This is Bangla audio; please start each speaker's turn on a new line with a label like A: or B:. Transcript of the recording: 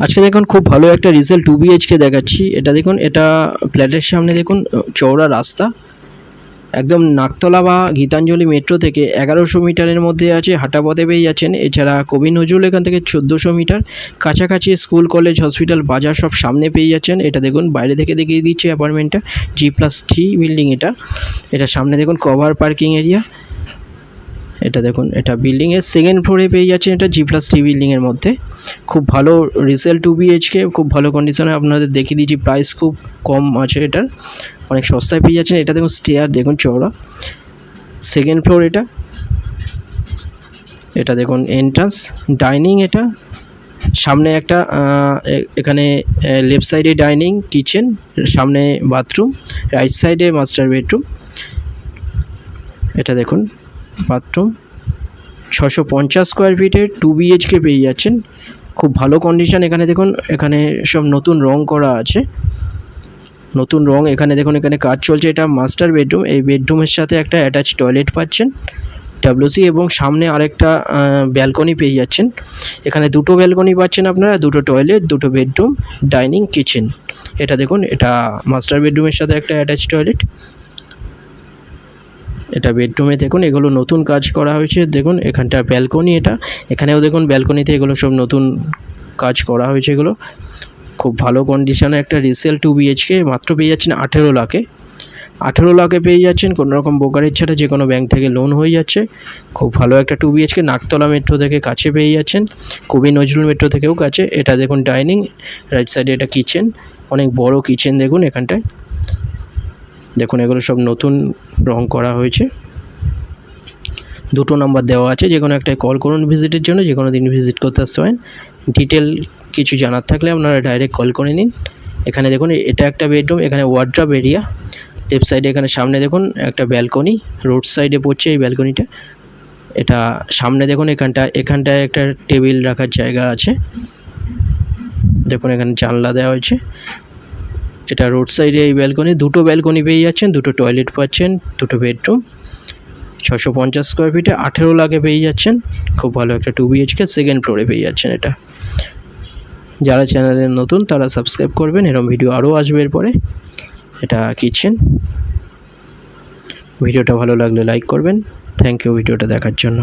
A: আজকে দেখুন খুব ভালো একটা রিসেল 2 বিএইচকে দেখাচ্ছি। এটা দেখুন, এটা ফ্ল্যাটের সামনে দেখুন চওড়া রাস্তা, একদম নাকতলা বা গীতাঞ্জলি মেট্রো থেকে 1100 মিটারের মধ্যে আছে, হাঁটা পথে পেয়ে যাচ্ছেন। এছাড়া কবি নজরুল এখান থেকে 1400 মিটার, কাছাকাছি স্কুল কলেজ হসপিটাল বাজার সব সামনে পেয়ে যাচ্ছেন। এটা দেখুন বাইরে থেকে দেখিয়ে দিচ্ছি অ্যাপার্টমেন্টটা, G+3 বিল্ডিং। এটা সামনে দেখুন কভার পার্কিং এরিয়া। এটা দেখুন, এটা বিল্ডিংয়ের সেকেন্ড ফ্লোরে পেয়ে যাচ্ছেন, এটা G+3 বিল্ডিংয়ের মধ্যে। খুব ভালো রিসেল 2 বিএইচকে, খুব ভালো কন্ডিশনে আপনাদের দেখিয়ে দিচ্ছি। প্রাইস খুব কম আছে, এটার অনেক সস্তায় পেয়ে যাচ্ছেন। এটা দেখুন স্টেয়ার দেখুন চওড়া, সেকেন্ড ফ্লোর এটা। এটা দেখুন এন্ট্রান্স, ডাইনিং। এটা সামনে একটা এখানে লেফট সাইডে ডাইনিং, কিচেন, সামনে বাথরুম, রাইট সাইডে মাস্টার বেডরুম। এটা দেখুন বাথরুম, 650 স্কোয়ার ফিটের 2 বিএইচকে পেয়ে যাচ্ছেন, খুব ভালো কন্ডিশন। এখানে দেখুন, এখানে সব নতুন রং করা আছে, নতুন রং। এখানে দেখুন, এখানে কাজ চলছে। এটা মাস্টার বেডরুম, এই বেডরুমের সাথে একটা অ্যাটাচ টয়লেট পাচ্ছেন WC, এবং সামনে আরেকটা ব্যালকনি পেয়ে যাচ্ছেন। এখানে দুটো ব্যালকনি পাচ্ছেন আপনারা, দুটো টয়লেট, দুটো বেডরুম, ডাইনিং, কিচেন। এটা দেখুন, এটা মাস্টার বেডরুমের সাথে একটা অ্যাটাচ টয়লেট। এটা বেডরুমে দেখুন, এগুলো নতুন কাজ করা হয়েছে। দেখুন এখানটা ব্যালকনি, এটা এখানেও দেখুন ব্যালকনিতে এগুলো সব নতুন কাজ করা হয়েছে। এগুলো খুব ভালো কন্ডিশনে একটা রিসেল 2 বিএইচকে মাত্র পেয়ে যাচ্ছেন 18 লাখে। 18 লাখে পেয়ে যাচ্ছেন, কোনো রকম ব্রোকারেজ ছাড়া, যে কোনো ব্যাংক থেকে লোন হয়ে যাচ্ছে। খুব ভালো একটা 2 বিএইচকে, নাকতলা মেট্রো থেকে কাছে পেয়ে যাচ্ছেন, কবি নজরুল মেট্রো থেকেও কাছে। এটা দেখুন ডাইনিং, রাইট সাইডে এটা কিচেন, অনেক বড় কিচেন দেখুন এখানটায়। দেখুন এগুলো সব নতুন রং করা হয়েছে। দুটো নাম্বার দেওয়া আছে, যে কোনো একটাই কল করুন ভিজিটের জন্য, যে কোনো দিন ভিজিট করতে আসতে পারেন। ডিটেল কিছু জানার থাকলে আপনারা ডাইরেক্ট কল করে নিন। এখানে দেখুন এটা একটা বেডরুম, এখানে ওয়ার্ড্রপ এরিয়া। লেফট সাইডে এখানে সামনে দেখুন একটা ব্যালকনি, রোড সাইডে পড়ছে এই ব্যালকনিটা। এটা সামনে দেখুন, এখানটায় একটা টেবিল রাখার জায়গা আছে। দেখুন এখানে জানলা দেওয়া হয়েছে। এটা রোড সাইডে এই ব্যালকনি, দুটো ব্যালকনি পেয়ে যাচ্ছেন, দুটো টয়লেট পাচ্ছেন, দুটো বেডরুম, 650 স্কোয়ার ফিটে 18 লাখে পেয়ে যাচ্ছেন। খুব ভালো একটা 2 বিএইচকে, সেকেন্ড ফ্লোরে পেয়ে যাচ্ছেন এটা। যারা চ্যানেলে নতুন তারা সাবস্ক্রাইব করবেন, এরকম ভিডিও আরও আসবে এরপরে। এটা কিচেন। ভিডিওটা ভালো লাগলে লাইক করবেন। থ্যাংক ইউ ভিডিওটা দেখার জন্য।